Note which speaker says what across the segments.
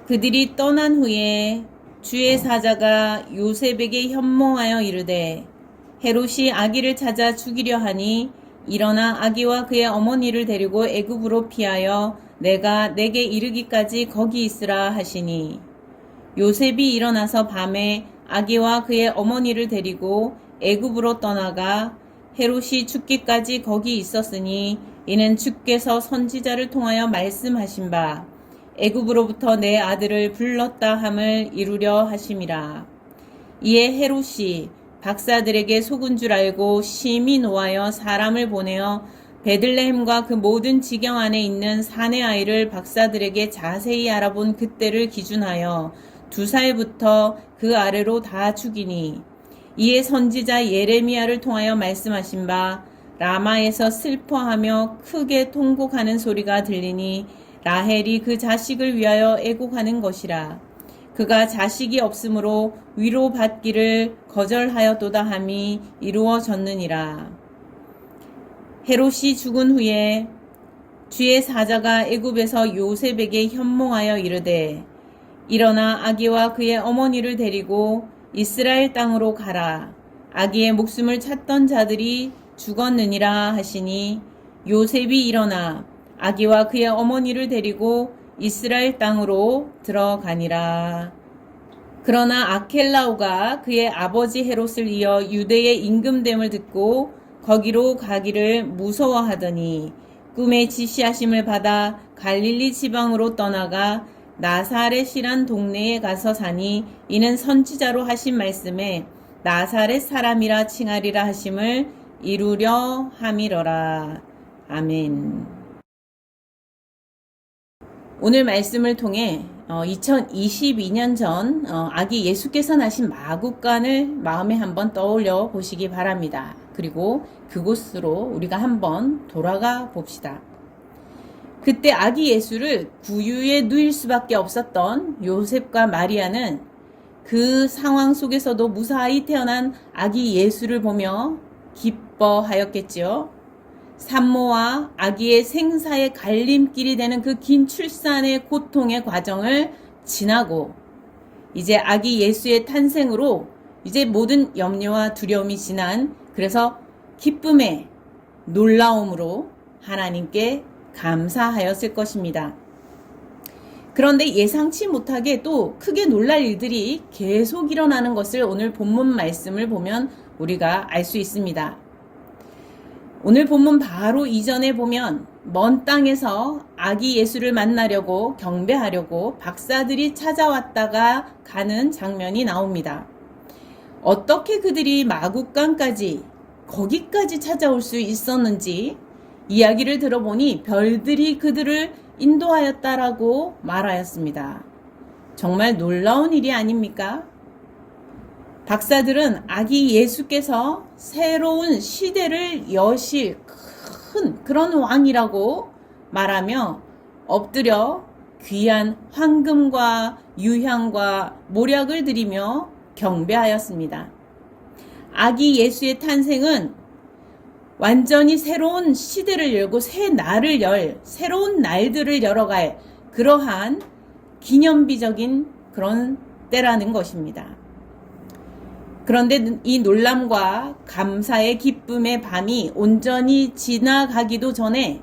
Speaker 1: 그들이 떠난 후에 주의 사자가 요셉에게 현몽하여 이르되 헤롯이 아기를 찾아 죽이려 하니 일어나 아기와 그의 어머니를 데리고 애굽으로 피하여 내가 내게 이르기까지 거기 있으라 하시니 요셉이 일어나서 밤에 아기와 그의 어머니를 데리고 애굽으로 떠나가 헤롯이 죽기까지 거기 있었으니 이는 주께서 선지자를 통하여 말씀하신 바 애굽으로부터 내 아들을 불렀다 함을 이루려 하심이라. 이에 헤롯이 박사들에게 속은 줄 알고 심히 노하여 사람을 보내어 베들레헴과 그 모든 지경 안에 있는 사내 아이를 박사들에게 자세히 알아본 그때를 기준하여 2살부터 그 아래로 다 죽이니 이에 선지자 예레미야를 통하여 말씀하신 바 라마에서 슬퍼하며 크게 통곡하는 소리가 들리니 라헬이 그 자식을 위하여 애곡하는 것이라. 그가 자식이 없으므로 위로받기를 거절하였도다 함이 이루어졌느니라. 헤롯이 죽은 후에 주의 사자가 애굽에서 요셉에게 현몽하여 이르되 일어나 아기와 그의 어머니를 데리고 이스라엘 땅으로 가라. 아기의 목숨을 찾던 자들이 죽었느니라 하시니 요셉이 일어나 아기와 그의 어머니를 데리고 이스라엘 땅으로 들어가니라. 그러나 아켈라오가 그의 아버지 헤롯을 이어 유대의 임금됨을 듣고 거기로 가기를 무서워하더니 꿈에 지시하심을 받아 갈릴리 지방으로 떠나가 나사렛이란 동네에 가서 사니 이는 선지자로 하신 말씀에 나사렛 사람이라 칭하리라 하심을 이루려 함이러라. 아멘. 오늘 말씀을 통해 2022년 전 아기 예수께서 나신 마국간을 마음에 한번 떠올려 보시기 바랍니다. 그리고 그곳으로 우리가 한번 돌아가 봅시다. 그때 아기 예수를 구유에 누일 수밖에 없었던 요셉과 마리아는 그 상황 속에서도 무사히 태어난 아기 예수를 보며 기뻐하였겠지요. 산모와 아기의 생사의 갈림길이 되는 그 긴 출산의 고통의 과정을 지나고 이제 아기 예수의 탄생으로 이제 모든 염려와 두려움이 지난, 그래서 기쁨의 놀라움으로 하나님께 감사하였을 것입니다. 그런데 예상치 못하게 또 크게 놀랄 일들이 계속 일어나는 것을 오늘 본문 말씀을 보면 우리가 알 수 있습니다. 오늘 본문 바로 이전에 보면 먼 땅에서 아기 예수를 만나려고 경배하려고 박사들이 찾아왔다가 가는 장면이 나옵니다. 어떻게 그들이 마국간까지 거기까지 찾아올 수 있었는지 이야기를 들어보니 별들이 그들을 인도하였다라고 말하였습니다. 정말 놀라운 일이 아닙니까? 박사들은 아기 예수께서 새로운 시대를 여실 큰 그런 왕이라고 말하며 엎드려 귀한 황금과 유향과 모략을 드리며 경배하였습니다. 아기 예수의 탄생은 완전히 새로운 시대를 열고 새 날을 새로운 날들을 열어갈 그러한 기념비적인 그런 때라는 것입니다. 그런데 이 놀람과 감사의 기쁨의 밤이 온전히 지나가기도 전에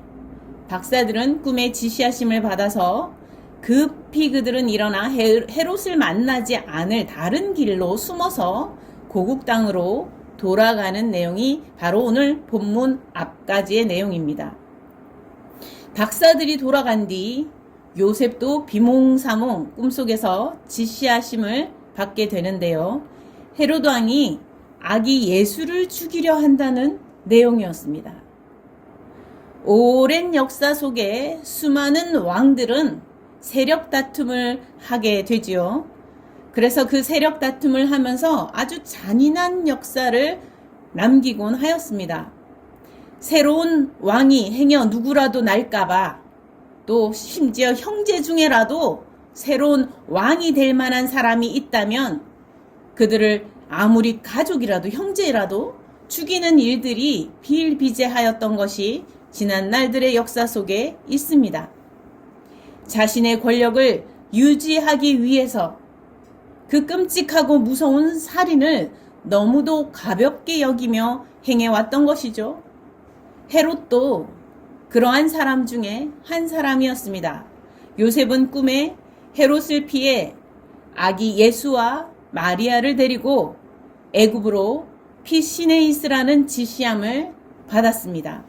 Speaker 1: 박사들은 꿈에 지시하심을 받아서 급히 그들은 일어나 헤롯을 만나지 않을 다른 길로 숨어서 고국 땅으로 돌아가는 내용이 바로 오늘 본문 앞까지의 내용입니다. 박사들이 돌아간 뒤 요셉도 비몽사몽 꿈속에서 지시하심을 받게 되는데요. 헤롯 왕이 아기 예수를 죽이려 한다는 내용이었습니다. 오랜 역사 속에 수많은 왕들은 세력 다툼을 하게 되지요. 그래서 그 세력 다툼을 하면서 아주 잔인한 역사를 남기곤 하였습니다. 새로운 왕이 행여 누구라도 날까봐, 또 심지어 형제 중에라도 새로운 왕이 될 만한 사람이 있다면 그들을 아무리 가족이라도 형제라도 죽이는 일들이 비일비재하였던 것이 지난 날들의 역사 속에 있습니다. 자신의 권력을 유지하기 위해서 그 끔찍하고 무서운 살인을 너무도 가볍게 여기며 행해왔던 것이죠. 헤롯도 그러한 사람 중에 한 사람이었습니다. 요셉은 꿈에 헤롯을 피해 아기 예수와 마리아를 데리고 애굽으로 피신해 있으라는 지시함을 받았습니다.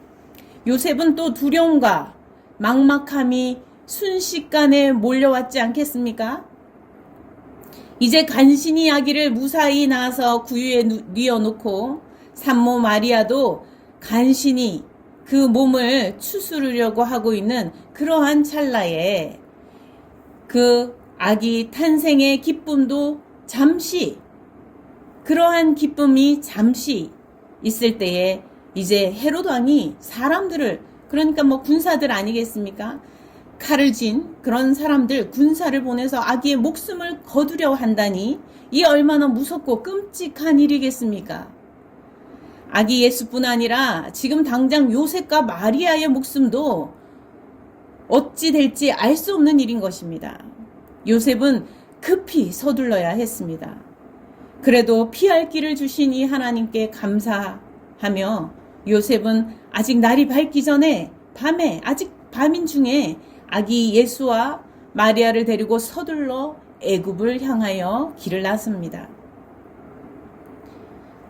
Speaker 1: 요셉은 또 두려움과 막막함이 순식간에 몰려왔지 않겠습니까? 이제 간신히 아기를 무사히 낳아서 구유에 뉘어놓고 산모 마리아도 간신히 그 몸을 추스르려고 하고 있는 그러한 찰나에 그 아기 탄생의 기쁨도 잠시, 그러한 기쁨이 잠시 있을 때에 이제 헤롯 왕이 사람들을, 그러니까 군사들 아니겠습니까? 칼을 쥔 그런 사람들, 군사를 보내서 아기의 목숨을 거두려 한다니 이 얼마나 무섭고 끔찍한 일이겠습니까? 아기 예수뿐 아니라 지금 당장 요셉과 마리아의 목숨도 어찌 될지 알 수 없는 일인 것입니다. 요셉은 급히 서둘러야 했습니다. 그래도 피할 길을 주신 이 하나님께 감사하며 요셉은 아직 날이 밝기 전에 밤에, 아직 밤인 중에 아기 예수와 마리아를 데리고 서둘러 애굽을 향하여 길을 나섭니다.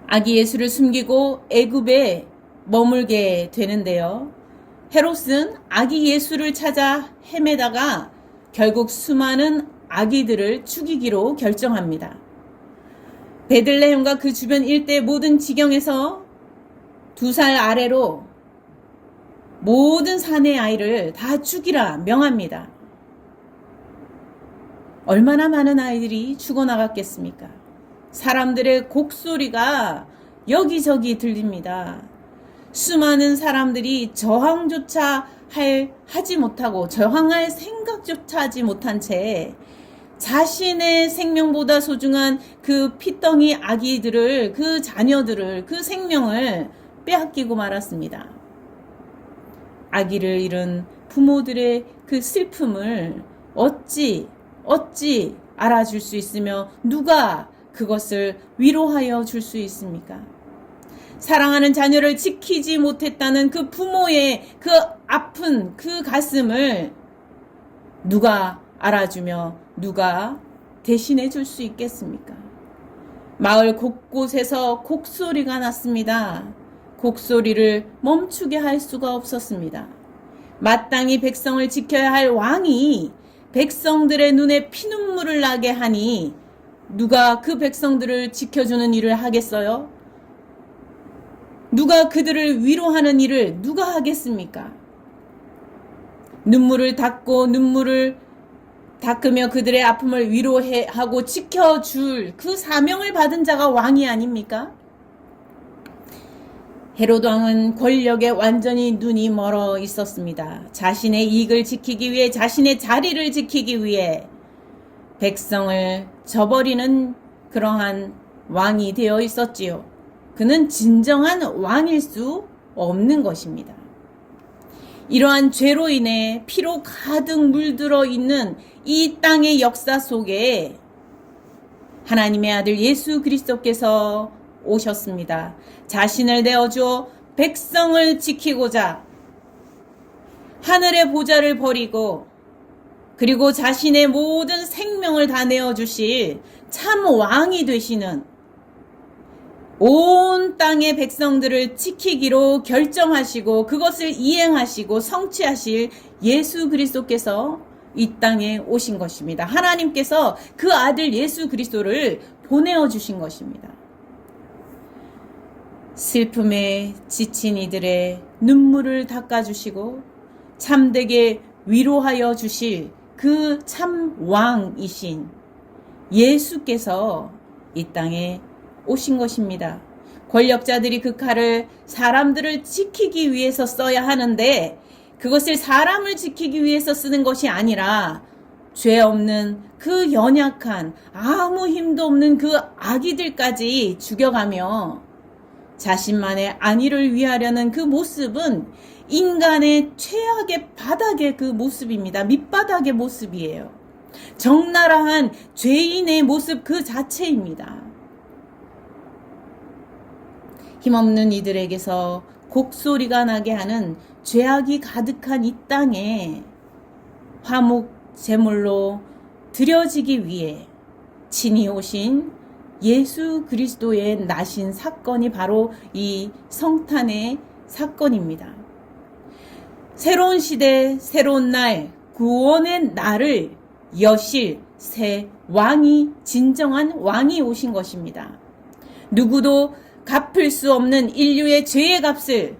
Speaker 1: 아기 예수를 숨기고 애굽에 머물게 되는데요. 헤롯은 아기 예수를 찾아 헤매다가 결국 수많은 아기들을 죽이기로 결정합니다. 베들레헴과 그 주변 일대 모든 지경에서 2살 아래로 모든 사내 아이를 다 죽이라 명합니다. 얼마나 많은 아이들이 죽어나갔겠습니까? 사람들의 곡소리가 여기저기 들립니다. 수많은 사람들이 저항조차 하지 못하고 저항할 생각조차 하지 못한 채 자신의 생명보다 소중한 그 피덩이 아기들을, 그 자녀들을, 그 생명을 빼앗기고 말았습니다. 아기를 잃은 부모들의 그 슬픔을 어찌 알아줄 수 있으며 누가 그것을 위로하여 줄 수 있습니까? 사랑하는 자녀를 지키지 못했다는 그 부모의 그 아픈 그 가슴을 누가 알아주며 누가 대신해 줄 수 있겠습니까? 마을 곳곳에서 곡소리가 났습니다. 곡소리를 멈추게 할 수가 없었습니다. 마땅히 백성을 지켜야 할 왕이 백성들의 눈에 피눈물을 나게 하니 누가 그 백성들을 지켜주는 일을 하겠어요? 누가 그들을 위로하는 일을 누가 하겠습니까? 눈물을 닦으며 그들의 아픔을 위로하고 지켜줄 그 사명을 받은 자가 왕이 아닙니까? 헤롯 왕은 권력에 완전히 눈이 멀어 있었습니다. 자신의 이익을 지키기 위해, 자신의 자리를 지키기 위해 백성을 저버리는 그러한 왕이 되어 있었지요. 그는 진정한 왕일 수 없는 것입니다. 이러한 죄로 인해 피로 가득 물들어 있는 이 땅의 역사 속에 하나님의 아들 예수 그리스도께서 오셨습니다. 자신을 내어주어 백성을 지키고자 하늘의 보좌를 버리고 그리고 자신의 모든 생명을 다 내어주실 참 왕이 되시는, 온 땅의 백성들을 지키기로 결정하시고 그것을 이행하시고 성취하실 예수 그리스도께서 이 땅에 오신 것입니다. 하나님께서 그 아들 예수 그리스도를 보내어 주신 것입니다. 슬픔에 지친 이들의 눈물을 닦아주시고 참되게 위로하여 주실 그 참 왕이신 예수께서 이 땅에 오신 것입니다. 권력자들이 그 칼을 사람들을 지키기 위해서 써야 하는데 그것을 사람을 지키기 위해서 쓰는 것이 아니라 죄 없는 그 연약한 아무 힘도 없는 그 아기들까지 죽여가며 자신만의 안위를 위하려는 그 모습은 인간의 최악의 바닥의 그 모습입니다. 밑바닥의 모습이에요. 적나라한 죄인의 모습 그 자체입니다. 힘없는 이들에게서 곡소리가 나게 하는 죄악이 가득한 이 땅에 화목 제물로 드려지기 위해 친히 오신 예수 그리스도의 나신 사건이 바로 이 성탄의 사건입니다. 새로운 시대, 새로운 날, 구원의 날을 여실 새 왕이, 진정한 왕이 오신 것입니다. 누구도 갚을 수 없는 인류의 죄의 값을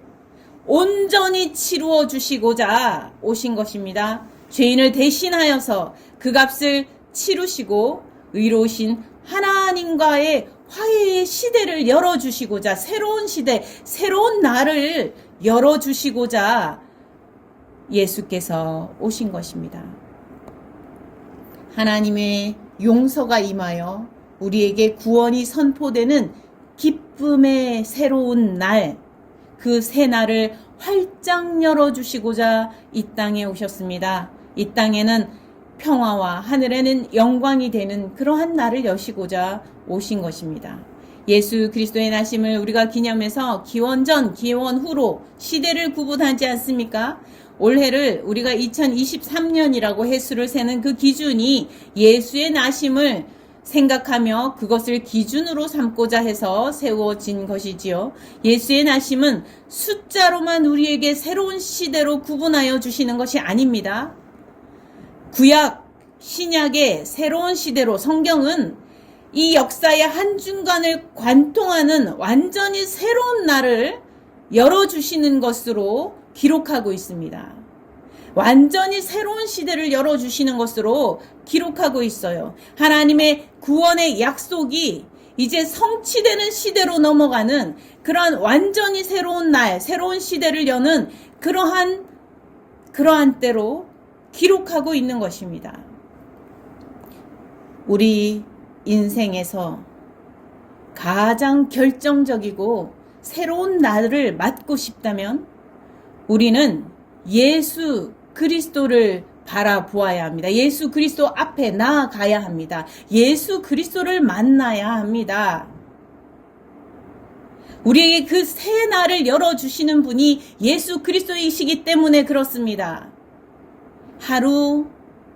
Speaker 1: 온전히 치루어 주시고자 오신 것입니다. 죄인을 대신하여서 그 값을 치루시고 의로우신 하나님과의 화해의 시대를 열어주시고자, 새로운 시대, 새로운 날을 열어주시고자 예수께서 오신 것입니다. 하나님의 용서가 임하여 우리에게 구원이 선포되는 기쁨의 새로운 날, 그 새 날을 활짝 열어주시고자 이 땅에 오셨습니다. 이 땅에는 평화와 하늘에는 영광이 되는 그러한 날을 여시고자 오신 것입니다. 예수 그리스도의 나심을 우리가 기념해서 기원 전, 기원 후로 시대를 구분하지 않습니까? 올해를 우리가 2023년이라고 해수를 세는 그 기준이 예수의 나심을 생각하며 그것을 기준으로 삼고자 해서 세워진 것이지요. 예수의 나심은 숫자로만 우리에게 새로운 시대로 구분하여 주시는 것이 아닙니다. 구약, 신약의 새로운 시대로 성경은 이 역사의 한중간을 관통하는 완전히 새로운 날을 열어주시는 것으로 기록하고 있습니다. 완전히 새로운 시대를 열어주시는 것으로 기록하고 있어요. 하나님의 구원의 약속이 이제 성취되는 시대로 넘어가는 그러한 완전히 새로운 날, 새로운 시대를 여는 그러한 때로 기록하고 있는 것입니다. 우리 인생에서 가장 결정적이고 새로운 날을 맞고 싶다면 우리는 예수 그리스도를 바라보아야 합니다. 예수 그리스도 앞에 나아가야 합니다. 예수 그리스도를 만나야 합니다. 우리에게 그 새 날을 열어주시는 분이 예수 그리스도이시기 때문에 그렇습니다. 하루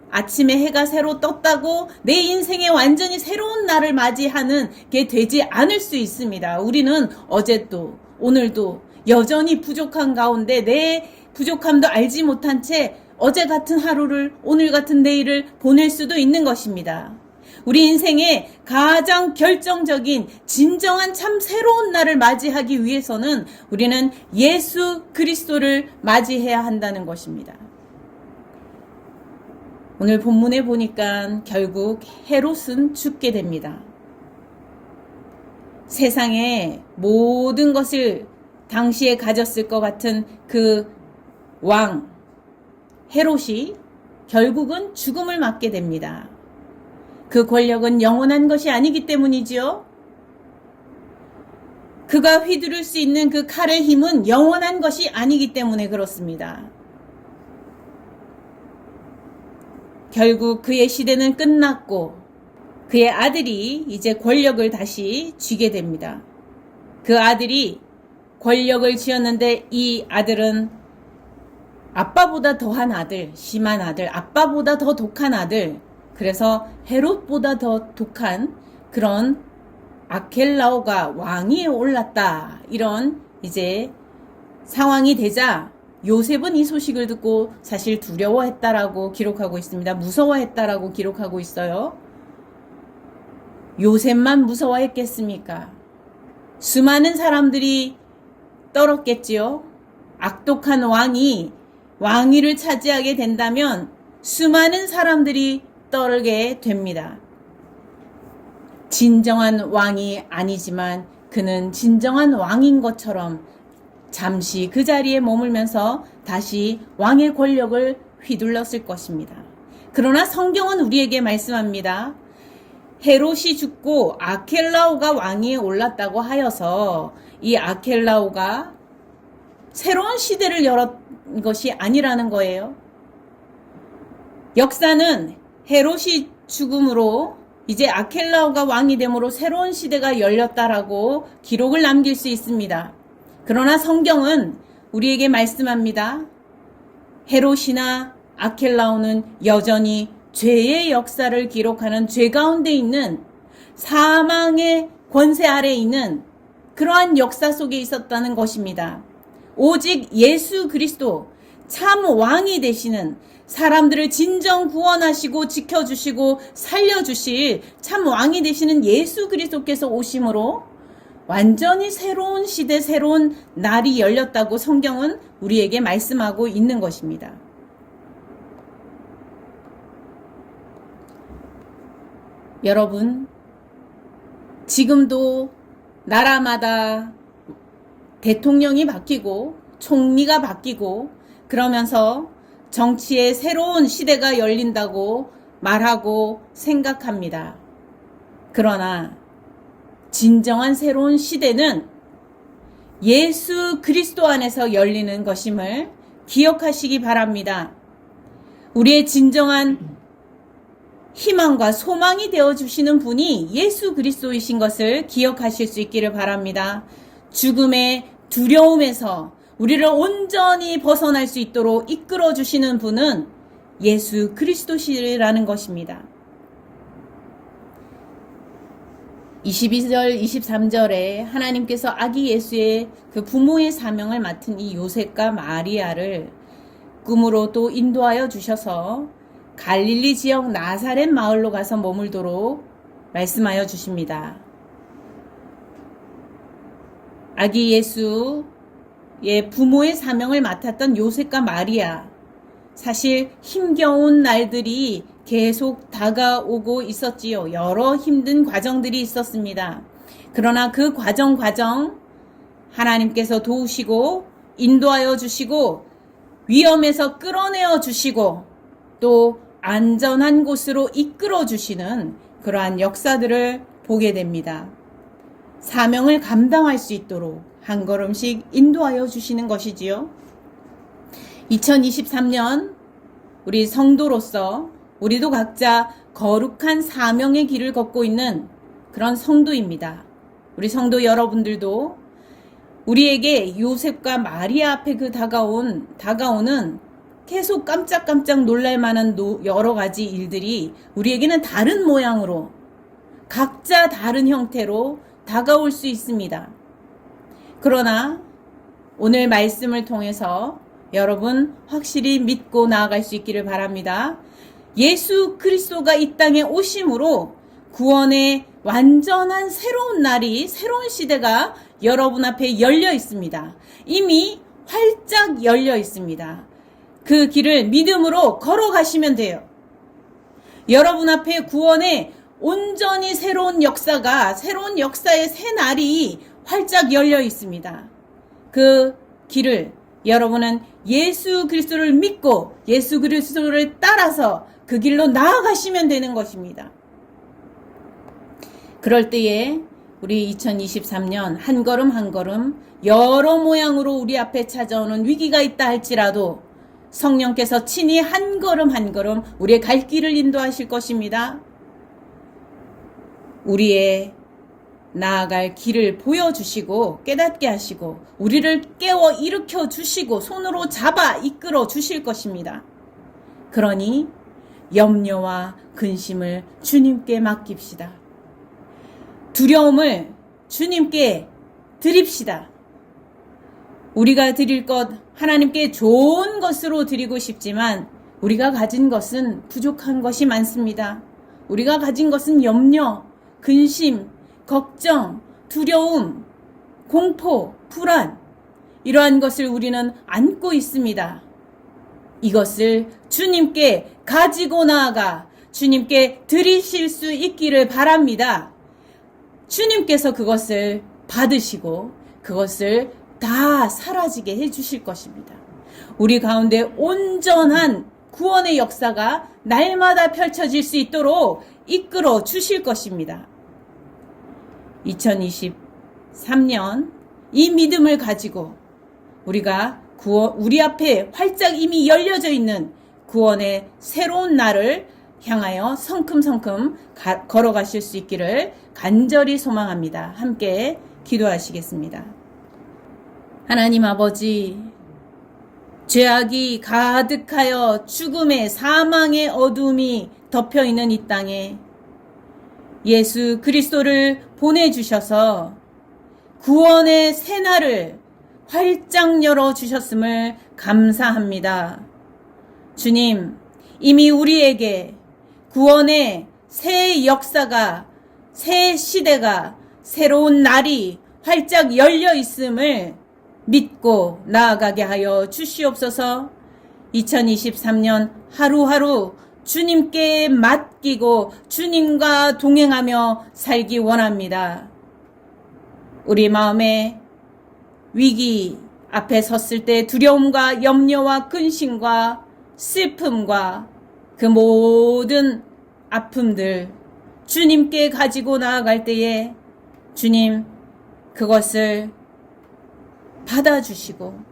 Speaker 1: 아침에 해가 새로 떴다고 내 인생에 완전히 새로운 날을 맞이하는 게 되지 않을 수 있습니다. 우리는 어제도 오늘도 여전히 부족한 가운데 내 부족함도 알지 못한 채 어제 같은 하루를, 오늘 같은 내일을 보낼 수도 있는 것입니다. 우리 인생의 가장 결정적인 진정한 참 새로운 날을 맞이하기 위해서는 우리는 예수 그리스도를 맞이해야 한다는 것입니다. 오늘 본문에 보니까 결국 헤롯은 죽게 됩니다. 세상의 모든 것을 당시에 가졌을 것 같은 그 왕 헤롯이 결국은 죽음을 맞게 됩니다. 그 권력은 영원한 것이 아니기 때문이지요. 그가 휘두를 수 있는 그 칼의 힘은 영원한 것이 아니기 때문에 그렇습니다. 결국 그의 시대는 끝났고 그의 아들이 이제 권력을 다시 쥐게 됩니다. 그 아들이 권력을 쥐었는데 이 아들은 아빠보다 더한 아들, 심한 아들, 아빠보다 더 독한 아들, 그래서 헤롯보다 더 독한 그런 아켈라오가 왕위에 올랐다. 이런 이제 상황이 되자 요셉은 이 소식을 듣고 사실 두려워했다라고 기록하고 있습니다. 무서워했다라고 기록하고 있어요. 요셉만 무서워했겠습니까? 수많은 사람들이 떨었겠지요. 악독한 왕이 왕위를 차지하게 된다면 수많은 사람들이 떨게 됩니다. 진정한 왕이 아니지만 그는 진정한 왕인 것처럼 잠시 그 자리에 머물면서 다시 왕의 권력을 휘둘렀을 것입니다. 그러나 성경은 우리에게 말씀합니다. 헤롯이 죽고 아켈라오가 왕위에 올랐다고 하여서 이 아켈라오가 새로운 시대를 열었 것이 아니라는 거예요. 역사는 헤롯이 죽음으로 이제 아켈라오가 왕이 됨으로 새로운 시대가 열렸다라고 기록을 남길 수 있습니다. 그러나 성경은 우리에게 말씀합니다. 헤롯이나 아켈라오는 여전히 죄의 역사를 기록하는 죄 가운데 있는 사망의 권세 아래에 있는 그러한 역사 속에 있었다는 것입니다. 오직 예수 그리스도 참 왕이 되시는, 사람들을 진정 구원하시고 지켜주시고 살려주실 참 왕이 되시는 예수 그리스도께서 오심으로 완전히 새로운 시대, 새로운 날이 열렸다고 성경은 우리에게 말씀하고 있는 것입니다. 여러분, 지금도 나라마다 대통령이 바뀌고 총리가 바뀌고 그러면서 정치의 새로운 시대가 열린다고 말하고 생각합니다. 그러나 진정한 새로운 시대는 예수 그리스도 안에서 열리는 것임을 기억하시기 바랍니다. 우리의 진정한 희망과 소망이 되어주시는 분이 예수 그리스도이신 것을 기억하실 수 있기를 바랍니다. 죽음의 두려움에서 우리를 온전히 벗어날 수 있도록 이끌어주시는 분은 예수 그리스도시라는 것입니다. 22절, 23절에 하나님께서 아기 예수의 그 부모의 사명을 맡은 이 요셉과 마리아를 꿈으로 또 인도하여 주셔서 갈릴리 지역 나사렛 마을로 가서 머물도록 말씀하여 주십니다. 아기 예수의 부모의 사명을 맡았던 요셉과 마리아, 사실 힘겨운 날들이 계속 다가오고 있었지요. 여러 힘든 과정들이 있었습니다. 그러나 그 과정 하나님께서 도우시고 인도하여 주시고 위험에서 끌어내어 주시고 또 안전한 곳으로 이끌어 주시는 그러한 역사들을 보게 됩니다. 사명을 감당할 수 있도록 한 걸음씩 인도하여 주시는 것이지요. 2023년 우리 성도로서 우리도 각자 거룩한 사명의 길을 걷고 있는 그런 성도입니다. 우리 성도 여러분들도 우리에게 요셉과 마리아 앞에 그 다가오는 계속 깜짝깜짝 놀랄 만한 여러 가지 일들이 우리에게는 다른 모양으로 각자 다른 형태로 다가올 수 있습니다. 그러나 오늘 말씀을 통해서 여러분 확실히 믿고 나아갈 수 있기를 바랍니다. 예수 그리스도가 이 땅에 오심으로 구원의 완전한 새로운 날이, 새로운 시대가 여러분 앞에 열려 있습니다. 이미 활짝 열려 있습니다. 그 길을 믿음으로 걸어가시면 돼요. 여러분 앞에 구원의 온전히 새로운 역사가, 새로운 역사의 새 날이 활짝 열려 있습니다. 그 길을 여러분은 예수 그리스도를 믿고 예수 그리스도를 따라서 그 길로 나아가시면 되는 것입니다. 그럴 때에 우리 2023년 한 걸음 한 걸음 여러 모양으로 우리 앞에 찾아오는 위기가 있다 할지라도 성령께서 친히 한 걸음 한 걸음 우리의 갈 길을 인도하실 것입니다. 우리의 나아갈 길을 보여주시고 깨닫게 하시고 우리를 깨워 일으켜 주시고 손으로 잡아 이끌어 주실 것입니다. 그러니 염려와 근심을 주님께 맡깁시다. 두려움을 주님께 드립시다. 우리가 드릴 것 하나님께 좋은 것으로 드리고 싶지만 우리가 가진 것은 부족한 것이 많습니다. 우리가 가진 것은 염려, 근심, 걱정, 두려움, 공포, 불안, 이러한 것을 우리는 안고 있습니다. 이것을 주님께 가지고 나아가 주님께 드리실 수 있기를 바랍니다. 주님께서 그것을 받으시고 그것을 다 사라지게 해주실 것입니다. 우리 가운데 온전한 구원의 역사가 날마다 펼쳐질 수 있도록 이끌어 주실 것입니다. 2023년 이 믿음을 가지고 우리가 우리 앞에 활짝 이미 열려져 있는 구원의 새로운 날을 향하여 성큼성큼 걸어가실 수 있기를 간절히 소망합니다. 함께 기도하시겠습니다. 하나님 아버지, 죄악이 가득하여 죽음의 사망의 어둠이 덮여있는 이 땅에 예수 그리스도를 보내주셔서 구원의 새날을 활짝 열어주셨음을 감사합니다. 주님, 이미 우리에게 구원의 새 역사가, 새 시대가, 새로운 날이 활짝 열려 있음을 믿고 나아가게 하여 주시옵소서. 2023년 하루하루 주님께 맡기고 주님과 동행하며 살기 원합니다. 우리 마음에 위기 앞에 섰을 때 두려움과 염려와 근심과 슬픔과 그 모든 아픔들 주님께 가지고 나아갈 때에 주님 그것을 받아주시고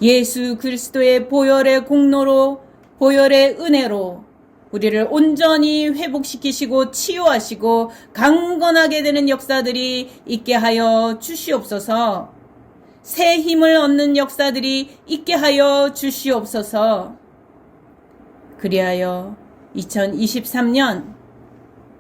Speaker 1: 예수 그리스도의 보혈의 공로로, 보혈의 은혜로 우리를 온전히 회복시키시고 치유하시고 강건하게 되는 역사들이 있게 하여 주시옵소서. 새 힘을 얻는 역사들이 있게 하여 주시옵소서. 그리하여 2023년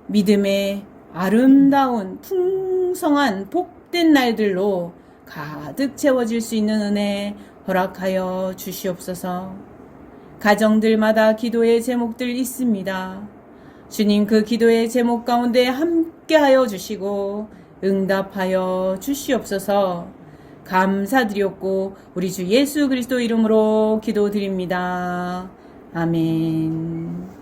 Speaker 1: 믿음의 아름다운 풍성한 복된 날들로 가득 채워질 수 있는 은혜 허락하여 주시옵소서. 가정들마다 기도의 제목들 있습니다. 주님 그 기도의 제목 가운데 함께하여 주시고 응답하여 주시옵소서. 감사드렸고 우리 주 예수 그리스도 이름으로 기도드립니다. 아멘.